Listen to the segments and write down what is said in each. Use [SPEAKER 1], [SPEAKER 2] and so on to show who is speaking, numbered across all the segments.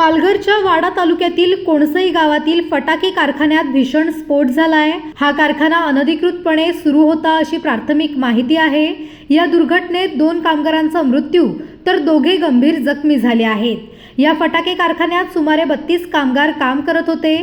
[SPEAKER 1] पालघरच्या वाडा तालुक्यातील कोणसई गावातील फटाके कारखान्यात भीषण स्फोट झालाय। हा कारखाना अनधिकृतपणे सुरू होता अशी प्राथमिक माहिती आहे। या दुर्घटनेत 2 कामगारांचा मृत्यू तर दोघे गंभीर जखमी झाले आहेत। या फटाके कारखान्यात सुमारे 32 कामगार काम करत होते।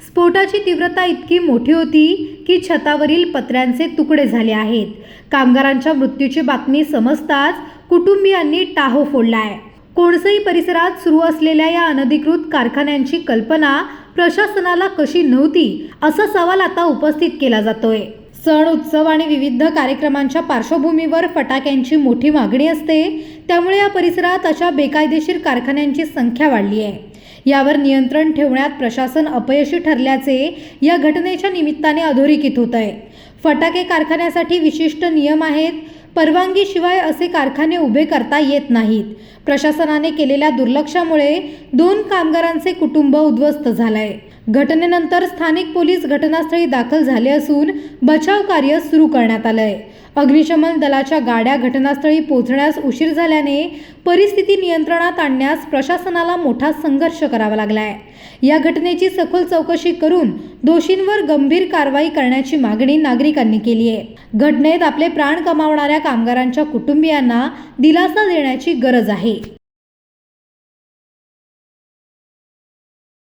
[SPEAKER 1] स्फोटाची तीव्रता इतकी मोठी होती की छतावरील पत्र्यांचे तुकडे झाले आहेत। कामगारांच्या मृत्यूची बातमी समजताच कुटुंबियांनी टाहो फोडलाय। कोणसई परिसरात सुरू असलेल्या या अनधिकृत कारखान्यांची कल्पना प्रशासनाला कशी नव्हती असा सवाल आता उपस्थित केला जातोय। सण उत्सव आणि विविध कार्यक्रमांच्या पार्श्वभूमीवर फटाक्यांची मोठी मागणी असते, त्यामुळे या परिसरात अशा बेकायदेशीर कारखान्यांची संख्या वाढली आहे। यावर नियंत्रण ठेवण्यात प्रशासन अपयशी ठरल्याचे या घटनेच्या निमित्ताने अधोरेखित होत आहे। फटाके कारखान्यासाठी विशिष्ट नियम आहेत, परवानगीशिवाय असे कारखाने उभे करता येत नाहीत। प्रशासनाने केलेल्या दुर्लक्षामुळे 2 कामगारांचे कुटुंब उद्ध्वस्त झालंय। घटनेनंतर स्थानिक पोलीस घटनास्थळी दाखल झाले असून बचाव कार्य सुरू करण्यात आलंय। अग्निशमन दलाच्या गाड्या घटनास्थळी पोहोचण्यास उशीर झाल्याने परिस्थिती नियंत्रणात आणण्यास प्रशासनाला मोठा संघर्ष करावा लागलाय। या घटनेची सखोल चौकशी करून दोषींवर गंभीर कारवाई करण्याची मागणी नागरिकांनी केली आहे। घटनेत आपले प्राण गमावणाऱ्या कामगारांच्या कुटुंबियांना दिलासा देण्याची गरज आहे।